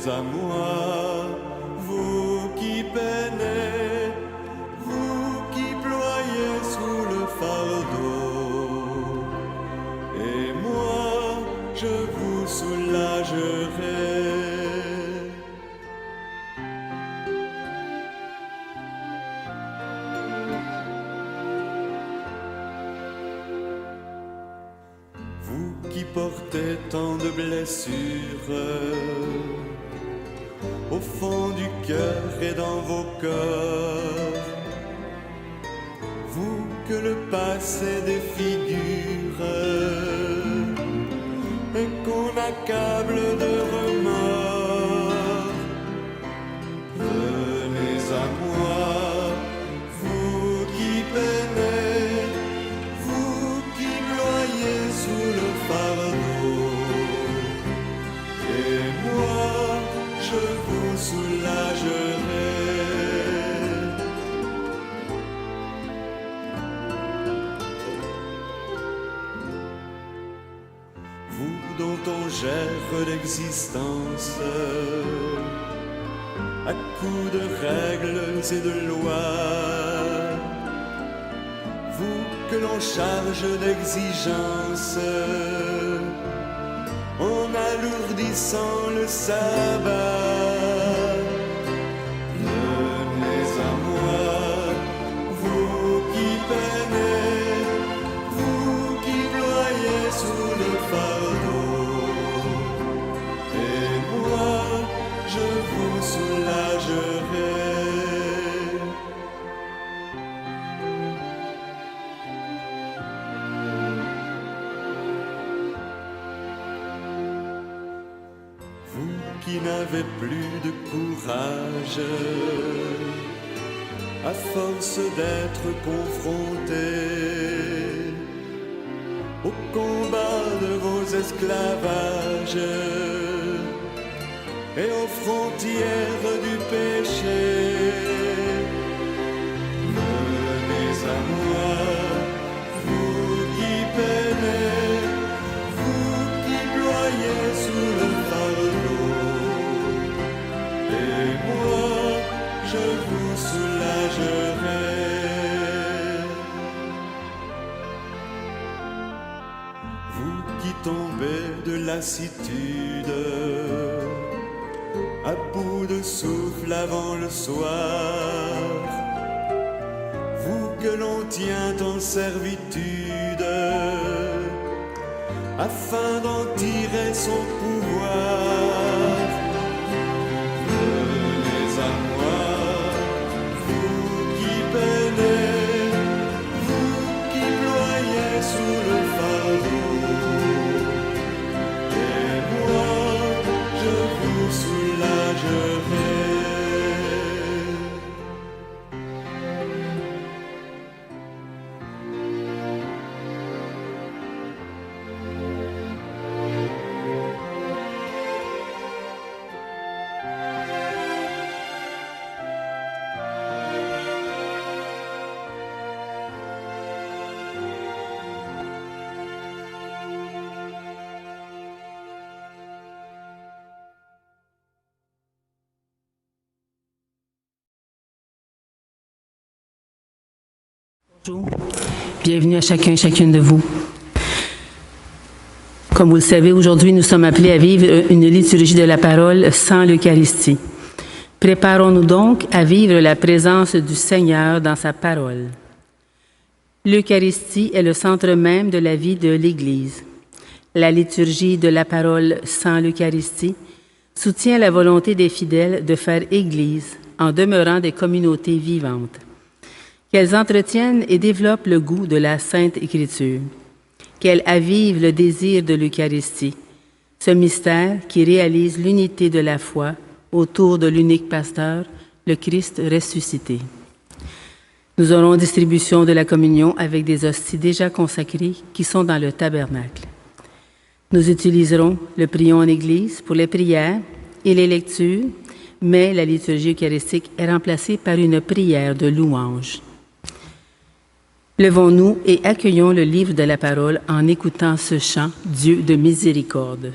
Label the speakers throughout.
Speaker 1: à moi, vous qui peinez, vous qui ployez sous le fardeau, et moi je vous soulagerai. Vous qui portez tant de blessures au fond du cœur et dans vos corps, vous que le passé défigure et qu'on accable de remords, venez à moi, vous qui peinez, vous qui ployez sous le fardeau, et moi je vous soulagerai. Vous dont on gère l'existence à coups de règles et de lois, vous que l'on charge d'exigences en alourdissant le sabbat. Venez à moi, vous qui peinez, vous qui ployez sous le fardeau, et moi je vous soulagerai. Qui n'avait plus de courage à force d'être confronté au combat de vos esclavages et aux frontières du péché. Venez à moi, vous qui peinez, vous qui ployez sous le fardeau, et moi, je vous soulagerai. Vous qui tombez de lassitude, à bout de souffle avant le soir, vous que l'on tient en servitude, afin d'en tirer son pouvoir.
Speaker 2: Bonjour, bienvenue à chacun et chacune de vous. Comme vous le savez, aujourd'hui, nous sommes appelés à vivre une liturgie de la parole sans l'Eucharistie. Préparons-nous donc à vivre la présence du Seigneur dans sa parole. L'Eucharistie est le centre même de la vie de l'Église. La liturgie de la parole sans l'Eucharistie soutient la volonté des fidèles de faire Église en demeurant des communautés vivantes. Qu'elles entretiennent et développent le goût de la Sainte Écriture, qu'elles avivent le désir de l'Eucharistie, ce mystère qui réalise l'unité de la foi autour de l'unique pasteur, le Christ ressuscité. Nous aurons distribution de la communion avec des hosties déjà consacrées qui sont dans le tabernacle. Nous utiliserons le prions en Église pour les prières et les lectures, mais la liturgie eucharistique est remplacée par une prière de louange. Levons-nous et accueillons le livre de la parole en écoutant ce chant « Dieu de miséricorde ».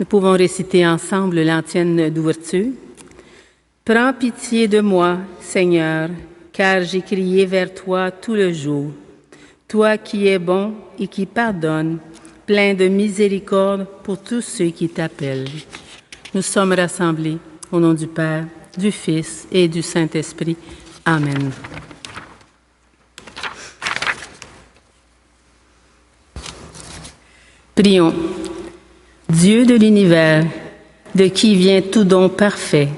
Speaker 2: Nous pouvons réciter ensemble l'antienne d'ouverture. Prends pitié de moi, Seigneur, car j'ai crié vers toi tout le jour. Toi qui es bon et qui pardonne, plein de miséricorde pour tous ceux qui t'appellent. Nous sommes rassemblés au nom du Père, du Fils et du Saint-Esprit. Amen. Prions. Dieu de l'univers, de qui vient tout don parfait,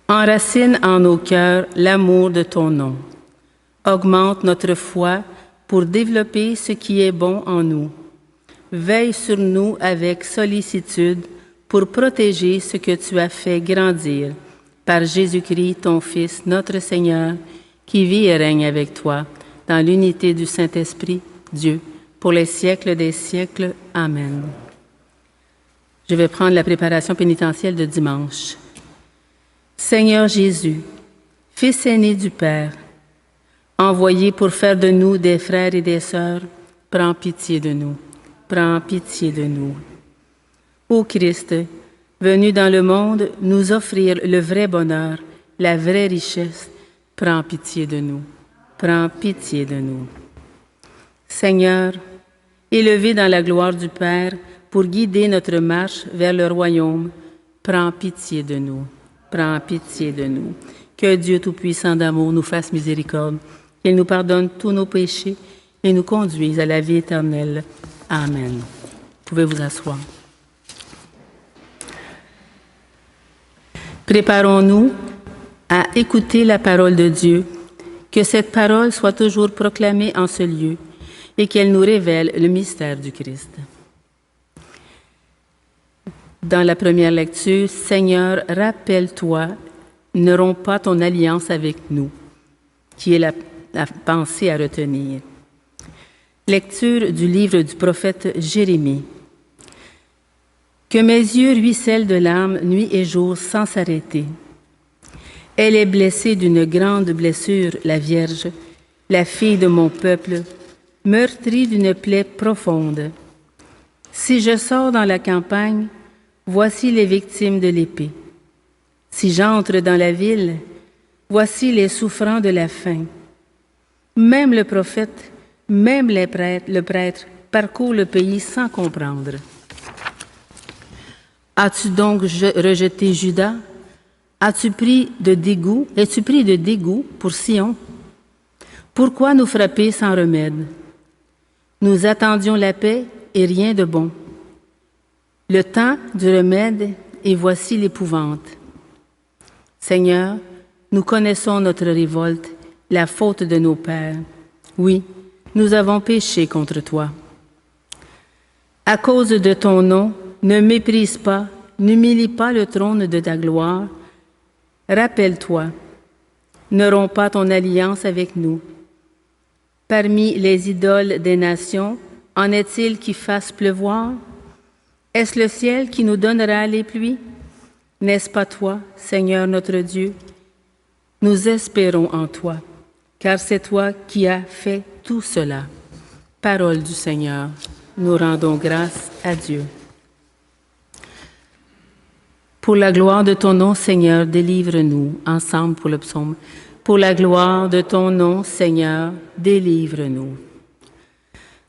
Speaker 2: enracine en nos cœurs l'amour de ton nom. Augmente notre foi pour développer ce qui est bon en nous. Veille sur nous avec sollicitude pour protéger ce que tu as fait grandir par Jésus-Christ, ton Fils, notre Seigneur, qui vit et règne avec toi dans l'unité du Saint-Esprit, Dieu, pour les siècles des siècles. Amen. Je vais prendre la préparation pénitentielle de dimanche. Seigneur Jésus, Fils aîné du Père, envoyé pour faire de nous des frères et des sœurs, prends pitié de nous. Prends pitié de nous. Ô Christ, venu dans le monde nous offrir le vrai bonheur, la vraie richesse, prends pitié de nous. Prends pitié de nous. Seigneur, élevé dans la gloire du Père pour guider notre marche vers le royaume, prends pitié de nous. Prends pitié de nous. Que Dieu Tout-Puissant d'amour nous fasse miséricorde, qu'il nous pardonne tous nos péchés et nous conduise à la vie éternelle. Amen. Vous pouvez vous asseoir. Préparons-nous à écouter la parole de Dieu, que cette parole soit toujours proclamée en ce lieu et qu'elle nous révèle le mystère du Christ. Dans la première lecture, Seigneur, rappelle-toi, ne romps pas ton alliance avec nous, qui est la pensée à retenir. Lecture du livre du prophète Jérémie. Que mes yeux ruissellent de larmes nuit et jour sans s'arrêter. Elle est blessée d'une grande blessure, la Vierge, la fille de mon peuple, meurtrie d'une plaie profonde. Si je sors dans la campagne, voici les victimes de l'épée. Si j'entre dans la ville, voici les souffrants de la faim. Même le prophète, même le prêtre parcourt le pays sans comprendre. As-tu donc rejeté Juda? Es-tu pris de dégoût pour Sion? Pourquoi nous frapper sans remède? Nous attendions la paix et rien de bon. Le temps du remède et voici l'épouvante. Seigneur, nous connaissons notre révolte, la faute de nos pères. Oui, nous avons péché contre toi. À cause de ton nom, ne méprise pas, n'humilie pas le trône de ta gloire. Rappelle-toi, ne romps pas ton alliance avec nous. Parmi les idoles des nations, en est-il qui fassent pleuvoir? Est-ce le ciel qui nous donnera les pluies? N'est-ce pas toi, Seigneur notre Dieu? Nous espérons en toi, car c'est toi qui as fait tout cela. Parole du Seigneur, nous rendons grâce à Dieu. Pour la gloire de ton nom, Seigneur, délivre-nous, ensemble pour le psaume. Pour la gloire de ton nom, Seigneur, délivre-nous.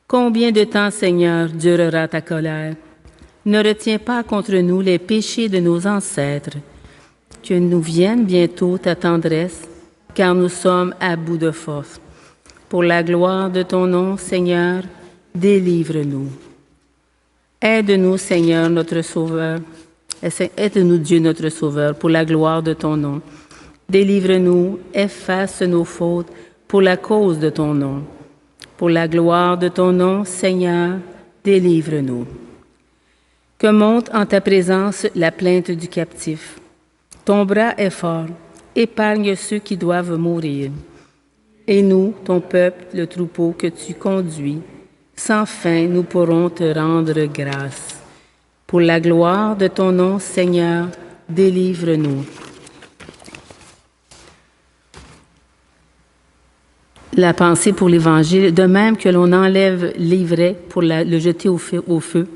Speaker 2: Combien de temps, Seigneur, durera ta colère? Ne retiens pas contre nous les péchés de nos ancêtres. Que nous vienne bientôt ta tendresse, car nous sommes à bout de force. Pour la gloire de ton nom, Seigneur, délivre-nous. Aide-nous, Seigneur, notre Sauveur. Aide-nous, Dieu, notre Sauveur, pour la gloire de ton nom. Délivre-nous, efface nos fautes pour la cause de ton nom. Pour la gloire de ton nom, Seigneur, délivre-nous. Que monte en ta présence la plainte du captif. Ton bras est fort, épargne ceux qui doivent mourir. Et nous, ton peuple, le troupeau que tu conduis, sans fin nous pourrons te rendre grâce. Pour la gloire de ton nom, Seigneur, délivre-nous. La pensée pour l'Évangile, de même que l'on enlève l'ivraie pour le jeter au feu,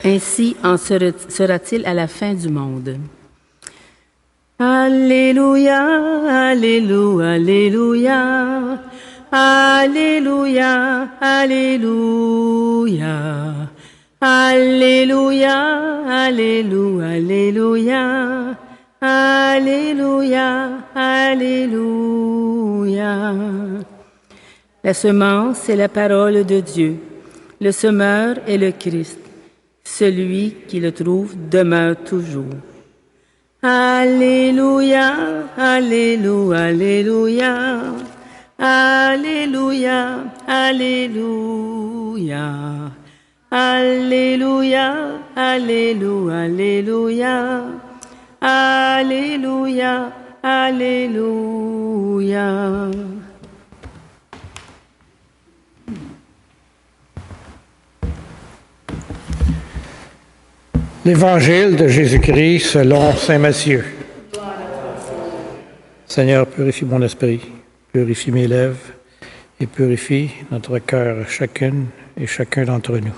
Speaker 2: Ainsi en sera-t-il à la fin du monde. Alléluia, Alléluia, Alléluia, Alléluia, Alléluia, Alléluia, Alléluia, Alléluia, Alléluia. La semence est la parole de Dieu. Le semeur est le Christ. Celui qui le trouve demeure toujours. Alléluia, Alléluia, Alléluia, Alléluia, Alléluia, Alléluia, Alléluia, Alléluia, Alléluia, Alléluia.
Speaker 3: L'Évangile de Jésus-Christ selon saint Matthieu. Seigneur, purifie mon esprit, purifie mes lèvres et purifie notre cœur, chacune et chacun d'entre nous.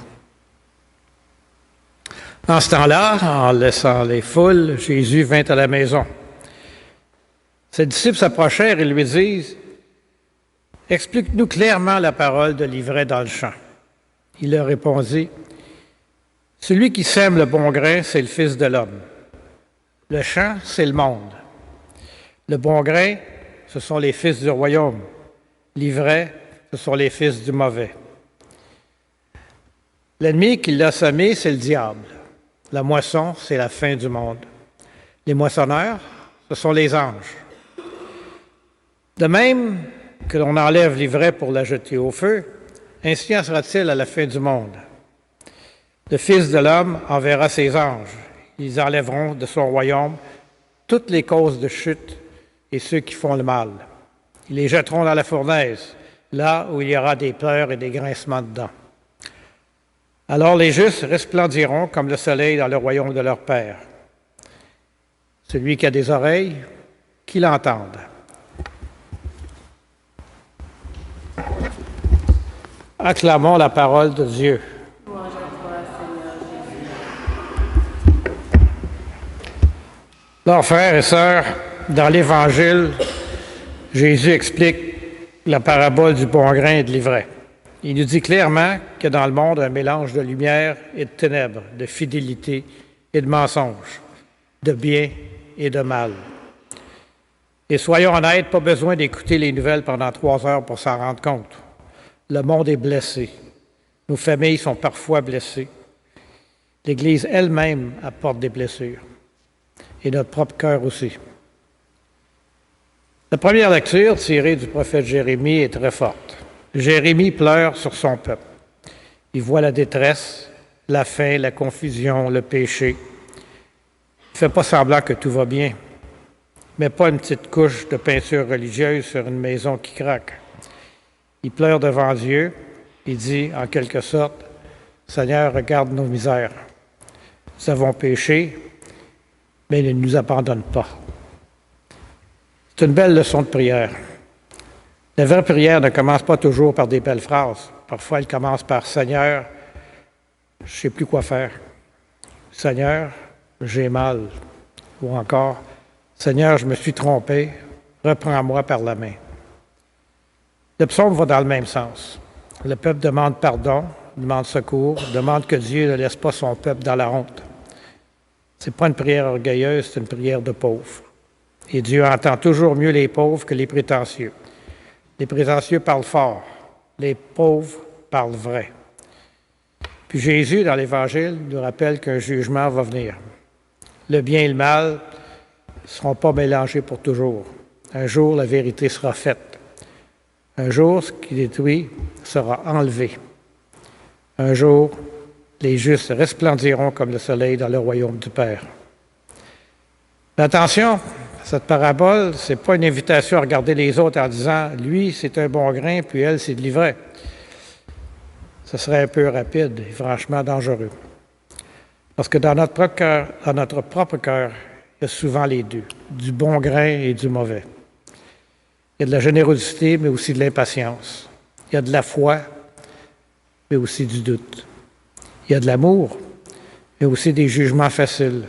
Speaker 3: En ce temps-là, en laissant les foules, Jésus vint à la maison. Ses disciples s'approchèrent et lui disent « Explique-nous clairement la parole de l'ivraie dans le champ. » Il leur répondit « Celui qui sème le bon grain, c'est le Fils de l'homme. Le champ, c'est le monde. Le bon grain, ce sont les fils du royaume. L'ivraie, ce sont les fils du mauvais. L'ennemi qui l'a semé, c'est le diable. La moisson, c'est la fin du monde. Les moissonneurs, ce sont les anges. De même que l'on enlève l'ivraie pour la jeter au feu, ainsi en sera-t-il à la fin du monde. Le Fils de l'homme enverra ses anges. Ils enlèveront de son royaume toutes les causes de chute et ceux qui font le mal. Ils les jetteront dans la fournaise, là où il y aura des pleurs et des grincements de dents. Alors les justes resplendiront comme le soleil dans le royaume de leur Père. Celui qui a des oreilles, qu'il entende. Acclamons la parole de Dieu. Alors, frères et sœurs, dans l'Évangile, Jésus explique la parabole du bon grain et de l'ivraie. Il nous dit clairement qu'il y a dans le monde un mélange de lumière et de ténèbres, de fidélité et de mensonges, de bien et de mal. Et soyons honnêtes, pas besoin d'écouter les nouvelles pendant 3 heures pour s'en rendre compte. Le monde est blessé. Nos familles sont parfois blessées. L'Église elle-même apporte des blessures. Et notre propre cœur aussi. La première lecture tirée du prophète Jérémie est très forte. Jérémie pleure sur son peuple. Il voit la détresse, la faim, la confusion, le péché. Il ne fait pas semblant que tout va bien. Il ne met pas une petite couche de peinture religieuse sur une maison qui craque. Il pleure devant Dieu. Il dit, en quelque sorte, « Seigneur, regarde nos misères. Nous avons péché, mais il ne nous abandonne pas. » C'est une belle leçon de prière. La vraie prière ne commence pas toujours par des belles phrases. Parfois, elle commence par « Seigneur, je ne sais plus quoi faire. Seigneur, j'ai mal. » Ou encore « Seigneur, je me suis trompé. Reprends-moi par la main. » Le psaume va dans le même sens. Le peuple demande pardon, demande secours, demande que Dieu ne laisse pas son peuple dans la honte. Ce n'est pas une prière orgueilleuse, c'est une prière de pauvre. Et Dieu entend toujours mieux les pauvres que les prétentieux. Les prétentieux parlent fort, les pauvres parlent vrai. Puis Jésus, dans l'Évangile, nous rappelle qu'un jugement va venir. Le bien et le mal ne seront pas mélangés pour toujours. Un jour, la vérité sera faite. Un jour, ce qui détruit sera enlevé. Un jour, les justes resplendiront comme le soleil dans le royaume du Père. Mais attention, cette parabole, ce n'est pas une invitation à regarder les autres en disant « lui, c'est un bon grain, puis elle, c'est de l'ivraie ». Ce serait un peu rapide et franchement dangereux. Parce que dans notre propre cœur, il y a souvent les deux, du bon grain et du mauvais. Il y a de la générosité, mais aussi de l'impatience. Il y a de la foi, mais aussi du doute. Il y a de l'amour, mais aussi des jugements faciles.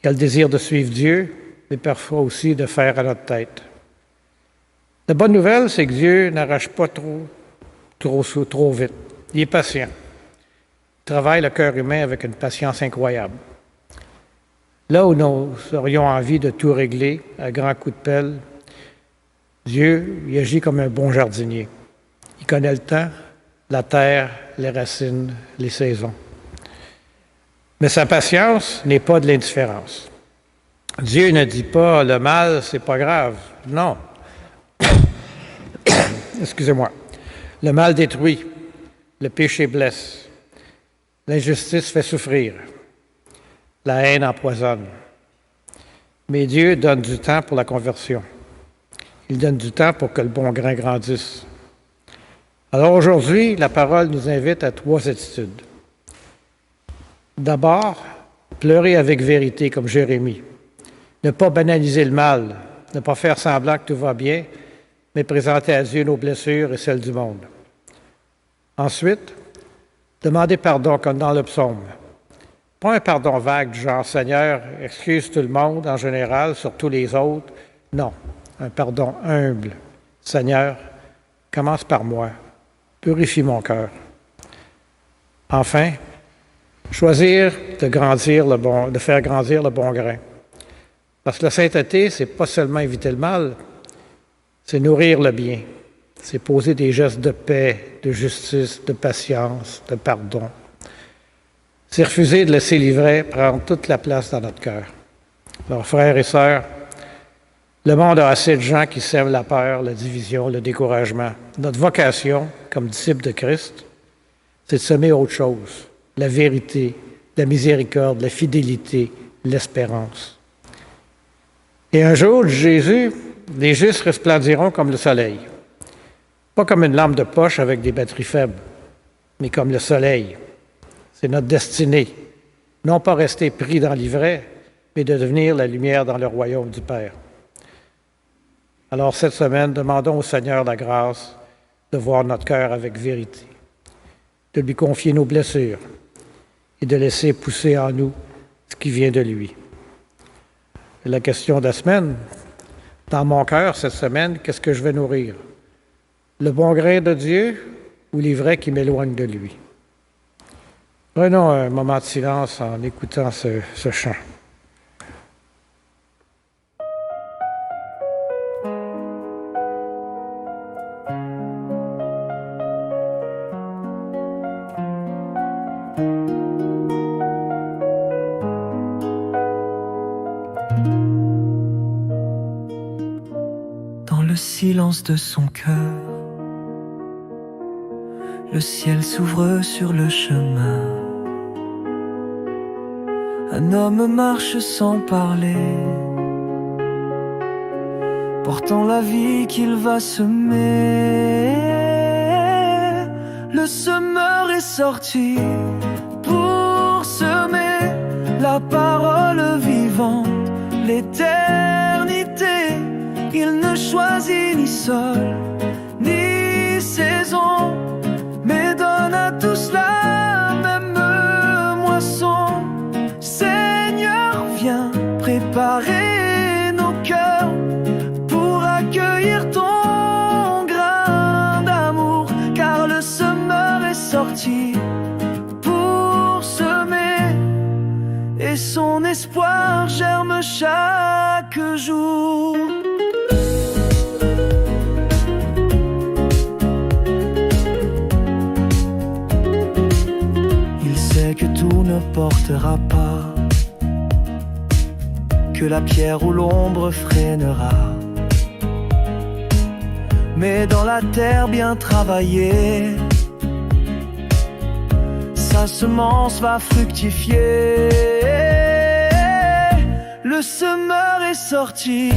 Speaker 3: Il y a le désir de suivre Dieu, mais parfois aussi de faire à notre tête. La bonne nouvelle, c'est que Dieu n'arrache pas trop vite. Il est patient. Il travaille le cœur humain avec une patience incroyable. Là où nous aurions envie de tout régler à grands coups de pelle, Dieu, il agit comme un bon jardinier. Il connaît le temps, la terre, les racines, les saisons. Mais sa patience n'est pas de l'indifférence. Dieu ne dit pas « le mal, c'est pas grave ». Non. Excusez-moi. Le mal détruit, le péché blesse, l'injustice fait souffrir, la haine empoisonne. Mais Dieu donne du temps pour la conversion. Il donne du temps pour que le bon grain grandisse. Alors aujourd'hui, la parole nous invite à 3 attitudes. D'abord, pleurer avec vérité comme Jérémie. Ne pas banaliser le mal, ne pas faire semblant que tout va bien, mais présenter à Dieu nos blessures et celles du monde. Ensuite, demander pardon comme dans le psaume. Pas un pardon vague du genre « Seigneur, excuse tout le monde en général, surtout les autres ». Non, un pardon humble. « Seigneur, commence par moi, purifie mon cœur ». Enfin, choisir de faire grandir le bon grain. Parce que la sainteté, c'est pas seulement éviter le mal, c'est nourrir le bien. C'est poser des gestes de paix, de justice, de patience, de pardon. C'est refuser de laisser l'ivraie prendre toute la place dans notre cœur. Alors, frères et sœurs, le monde a assez de gens qui sèment la peur, la division, le découragement. Notre vocation, comme disciples de Christ, c'est de semer autre chose. La vérité, la miséricorde, la fidélité, l'espérance. Et un jour, Jésus, les justes resplendiront comme le soleil. Pas comme une lampe de poche avec des batteries faibles, mais comme le soleil. C'est notre destinée. Non pas rester pris dans l'ivraie, mais de devenir la lumière dans le royaume du Père. Alors cette semaine, demandons au Seigneur la grâce de voir notre cœur avec vérité, de lui confier nos blessures et de laisser pousser en nous ce qui vient de lui. Et la question de la semaine, dans mon cœur cette semaine, qu'est-ce que je vais nourrir? Le bon grain de Dieu ou l'ivraie qui m'éloigne de lui? Prenons un moment de silence en écoutant ce chant.
Speaker 4: Dans le silence de son cœur, le ciel s'ouvre sur le chemin. Un homme marche sans parler, portant la vie qu'il va semer. Le semeur est sorti pour semer la parole vivante, l'éternité. Il ne choisit ni sol, ni saison, mais donne à tous la même moisson. Seigneur, viens préparer nos cœurs pour accueillir ton grain d'amour, car le semeur est sorti pour semer, et son espoir germe chaque jour. Que tout ne portera pas, que la pierre ou l'ombre freinera, mais dans la terre bien travaillée, sa semence va fructifier. Le semeur est sorti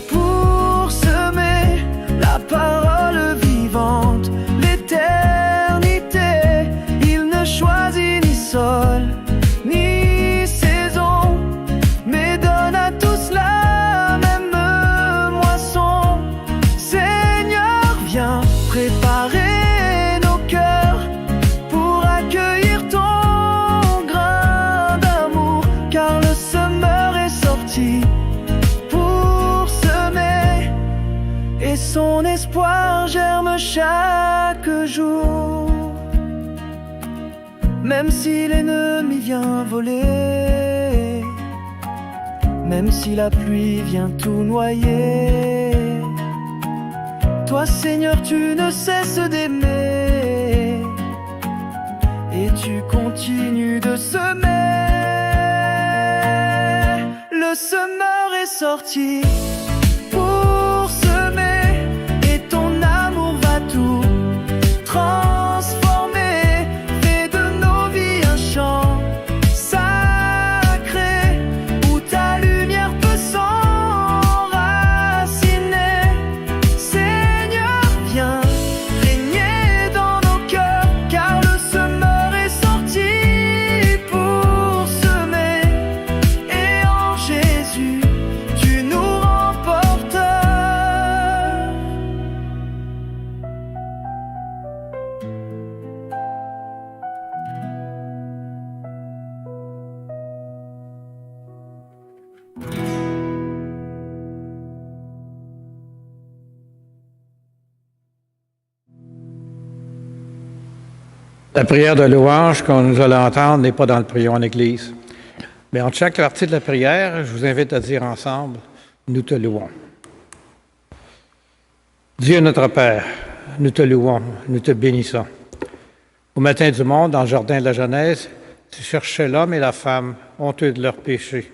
Speaker 4: pour semer la parole vivante, l'éternité. Il ne choisit ni sol, ni saison, mais donne à tous la même moisson. Seigneur, viens préparer nos cœurs pour accueillir ton espoir germe chaque jour. Même si l'ennemi vient voler, même si la pluie vient tout noyer, toi Seigneur tu ne cesses d'aimer et tu continues de semer. Le semeur est sorti pour semer et ton amour va tout transformer. Fais de nos vies un chant sacré où ta lumière peut s'enraciner. Seigneur, viens régner dans nos cœurs, car le semeur est sorti pour semer. Et en Jésus, tu nous rends porteurs.
Speaker 3: La prière de louange qu'on nous allons entendre n'est pas dans le prion en Église. Mais entre chaque partie de la prière, je vous invite à dire ensemble, nous te louons. Dieu notre Père, nous te louons, nous te bénissons. Au matin du monde, dans le jardin de la Genèse, tu cherchais l'homme et la femme, honteux de leurs péchés.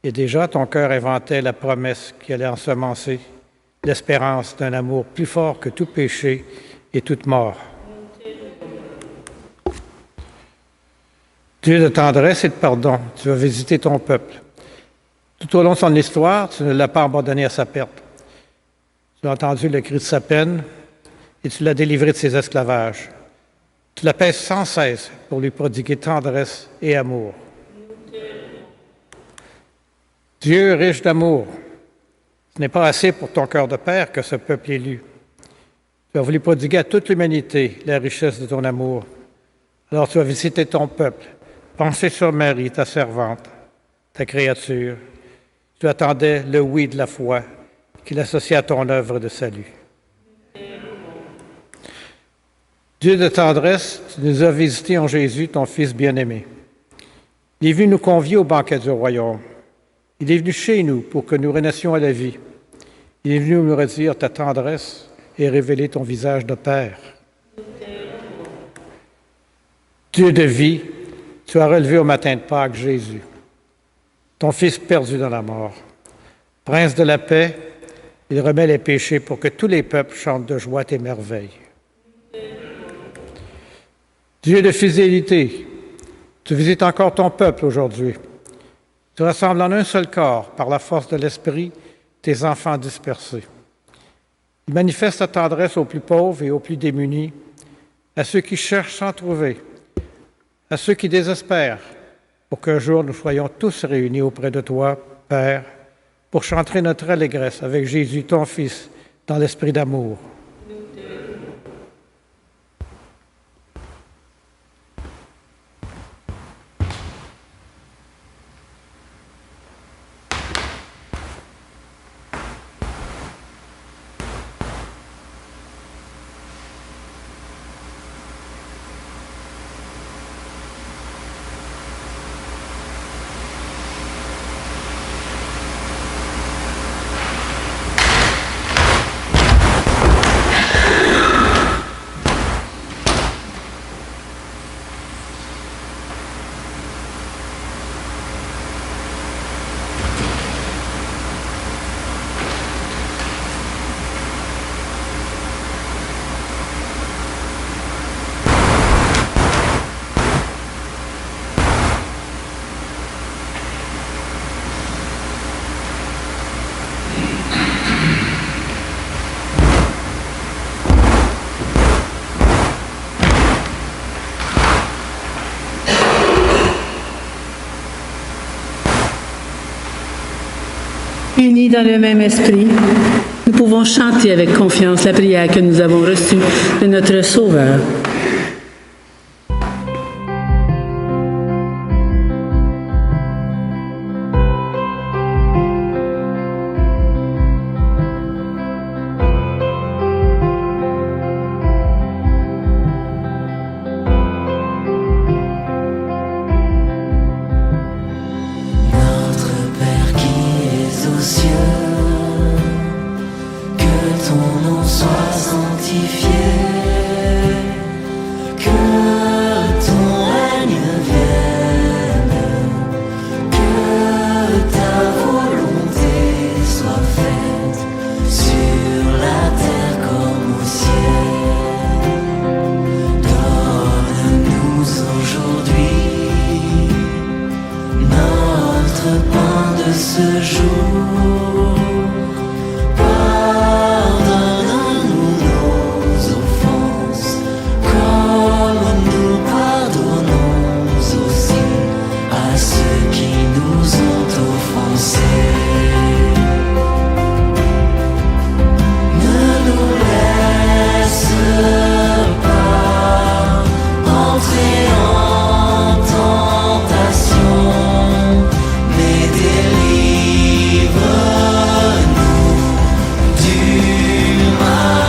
Speaker 3: Et déjà, ton cœur inventait la promesse qui allait ensemencer l'espérance d'un amour plus fort que tout péché et toute mort. Dieu de tendresse et de pardon, tu vas visiter ton peuple. Tout au long de son histoire, tu ne l'as pas abandonné à sa perte. Tu as entendu le cri de sa peine et tu l'as délivré de ses esclavages. Tu l'appelles sans cesse pour lui prodiguer tendresse et amour. Dieu riche d'amour, ce n'est pas assez pour ton cœur de père que ce peuple élu. Tu as voulu prodiguer à toute l'humanité la richesse de ton amour. Alors tu as visité ton peuple, pensé sur Marie, ta servante, ta créature. Tu attendais le oui de la foi qu'il associe à ton œuvre de salut. Dieu de tendresse, tu nous as visités en Jésus, ton Fils bien-aimé. Il est venu nous convier au banquet du royaume. Il est venu chez nous pour que nous renassions à la vie. Il est venu nous redire ta tendresse et révéler ton visage de Père. Dieu de vie, tu as relevé au matin de Pâques Jésus, ton Fils perdu dans la mort. Prince de la paix, il remet les péchés pour que tous les peuples chantent de joie tes merveilles. Dieu de fidélité, tu visites encore ton peuple aujourd'hui. Tu rassembles en un seul corps, par la force de l'Esprit, tes enfants dispersés. Il manifeste ta tendresse aux plus pauvres et aux plus démunis, à ceux qui cherchent sans trouver, à ceux qui désespèrent, pour qu'un jour nous soyons tous réunis auprès de toi, Père, pour chanter notre allégresse avec Jésus, ton Fils, dans l'esprit d'amour.
Speaker 2: Unis dans le même esprit, nous pouvons chanter avec confiance la prière que nous avons reçue de notre Sauveur.
Speaker 5: cieux, que ton nom soit sanctifié, que ton règne vienne, que ta volonté soit faite sur la terre comme au ciel. Donne-nous aujourd'hui notre pain de ce jour. Pardonne-nous nos offenses, comme nous pardonnons aussi à ceux qui nous ont offensés. Ne nous laisse pas entrer en tentation, mais délivre-nous du mal.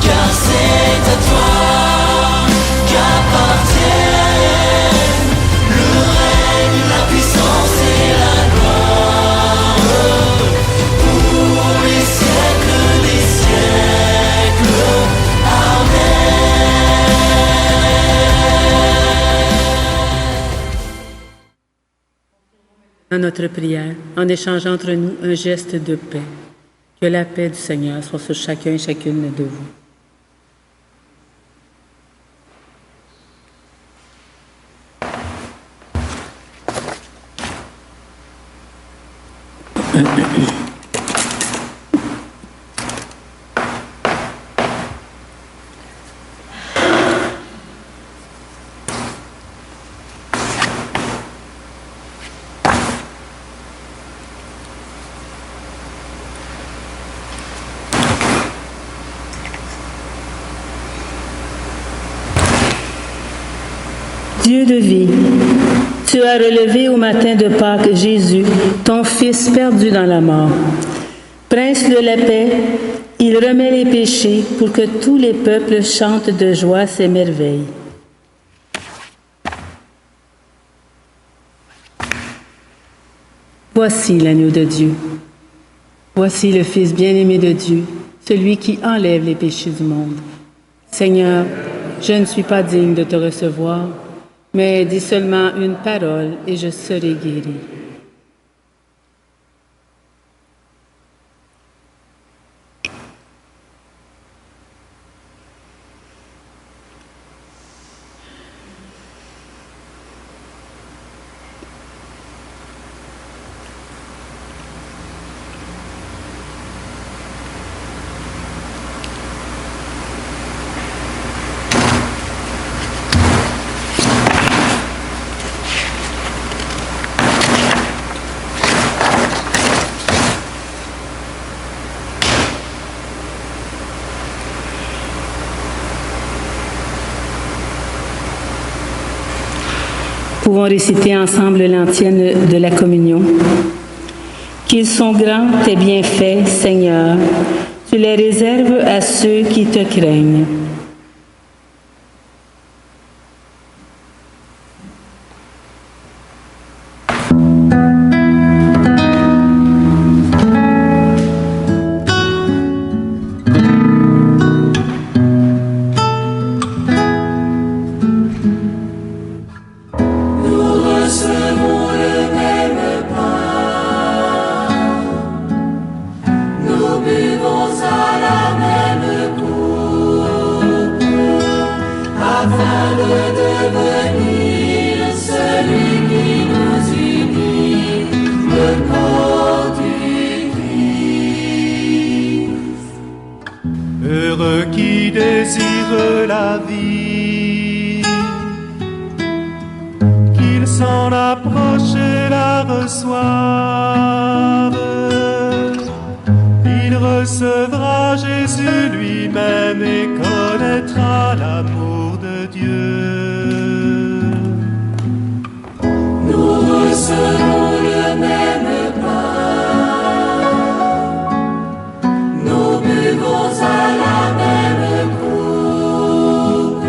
Speaker 5: Car c'est à toi qu'appartiennent le règne, la puissance et la gloire pour les siècles des siècles.
Speaker 2: Dans notre prière, en échangeant entre nous un geste de paix. Que la paix du Seigneur soit sur chacun et chacune de vous. Dieu de vie, tu as relevé au matin de Pâques Jésus, ton Fils perdu dans la mort. Prince de la paix, il remet les péchés pour que tous les peuples chantent de joie ses merveilles. Voici l'agneau de Dieu. Voici le Fils bien-aimé de Dieu, celui qui enlève les péchés du monde. Seigneur, je ne suis pas digne de te recevoir, mais dis seulement une parole et je serai guéri. Pouvons réciter ensemble l'antienne de la communion. Qu'ils sont grands tes bienfaits, Seigneur, tu les réserves à ceux qui te craignent.
Speaker 1: Heureux qui désire la vie, qu'il s'en approche et la reçoive. Il recevra Jésus lui-même et connaîtra l'amour de Dieu.
Speaker 5: Nous recevons le même pain, nous buvons à la même coupe,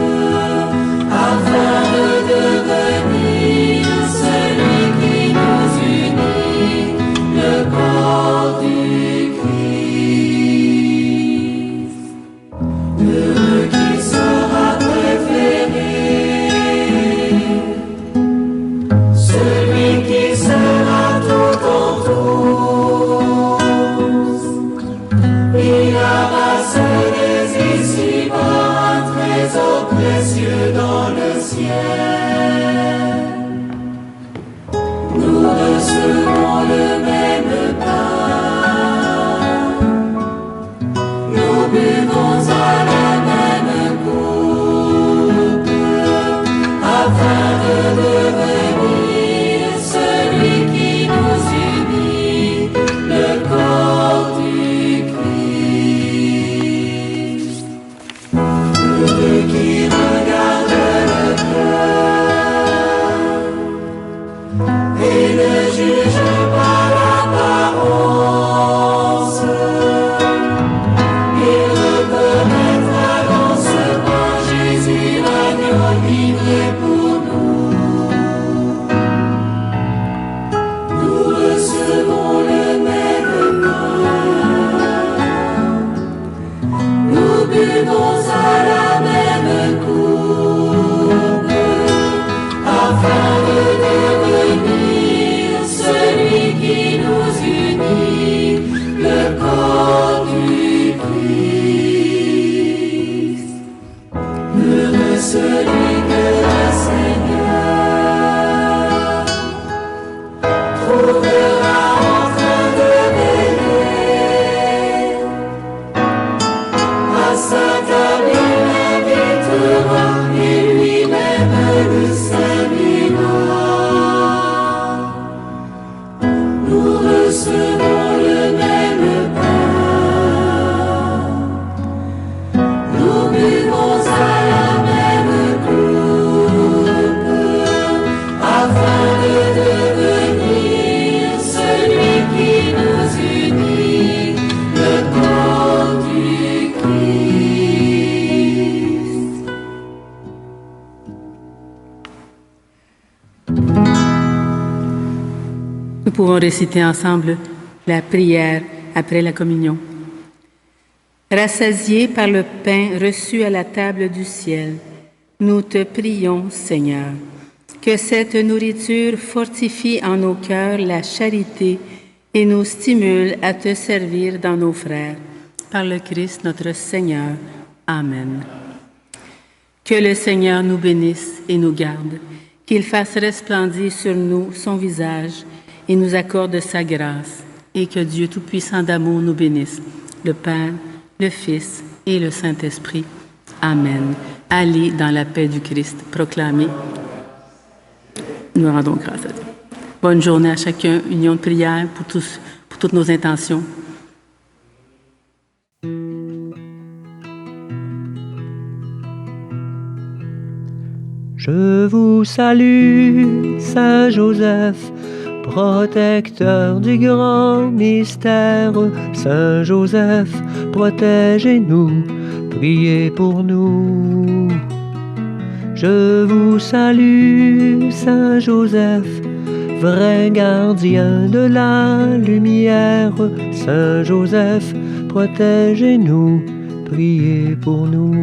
Speaker 5: afin de devenir celui qui nous unit. recevons le même pain, nous buvons à la même coupe, afin de devenir celui qui nous unit, le corps du Christ. Heureux qui regarde le cœur et ne juge pas l'apparence. Il reconnaîtra dans ce pain Jésus, l'agneau livré pour nous. Nous recevons le même pain, nous buvons à la même coupe, afin de devenir celui qui nous unit, le corps du Christ. Heureux celui que le Seigneur trouvera en train de veiller. À sa table il l'invitera et lui-même le servira. Nous recevons le même pain, nous buvons à la même coupe, afin de devenir celui qui nous unit, le corps du Christ.
Speaker 2: Nous pouvons réciter ensemble la prière après la communion. Rassasiés par le pain reçu à la table du ciel, nous te prions, Seigneur, que cette nourriture fortifie en nos cœurs la charité et nous stimule à te servir dans nos frères. Par le Christ notre Seigneur. Amen. Que le Seigneur nous bénisse et nous garde, qu'il fasse resplendir sur nous son visage et nous accorde sa grâce, et que Dieu Tout-Puissant d'amour nous bénisse, le Père, le Fils et le Saint-Esprit. Amen. Allez dans la paix du Christ, proclamez. Nous rendons grâce à Dieu. Bonne journée à chacun, union de prière pour toutes nos intentions.
Speaker 6: Je vous salue, Saint Joseph, protecteur du grand mystère. Saint Joseph, protégez-nous, priez pour nous. Je vous salue, Saint Joseph, vrai gardien de la lumière. Saint Joseph, protégez-nous, priez pour nous.